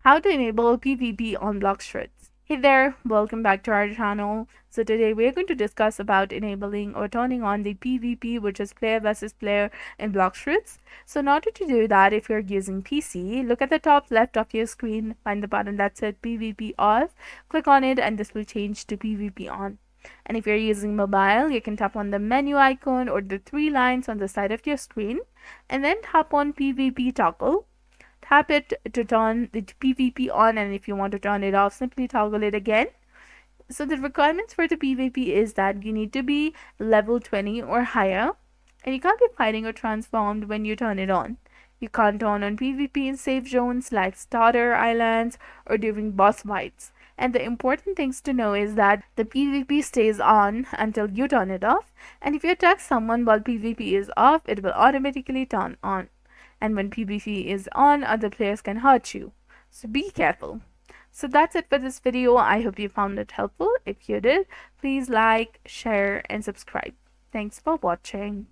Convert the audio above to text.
How to enable PvP on Blox Fruits. Hey there, welcome back to our channel. So today we are going to discuss about enabling or turning on the PvP, which is player versus player in Blox Fruits. So in order to do that, if you're using PC, look at the top left of your screen, find the button that said PvP off, click on it and this will change to PvP on. And if you're using mobile, you can tap on the menu icon or the three lines on the side of your screen and then tap on PvP toggle. Tap it to turn the PvP on, and if you want to turn it off, simply toggle it again. So the requirements for the PvP is that you need to be level 20 or higher, and you can't be fighting or transformed when you turn it on. You can't turn on PvP in safe zones like starter islands or during boss fights. And the important things to know is that the PvP stays on until you turn it off, and if you attack someone while PvP is off, it will automatically turn on. And when PvP is on, other players can hurt you. So be careful. So that's it for this video. I hope you found it helpful. If you did, please like, share, and subscribe. Thanks for watching.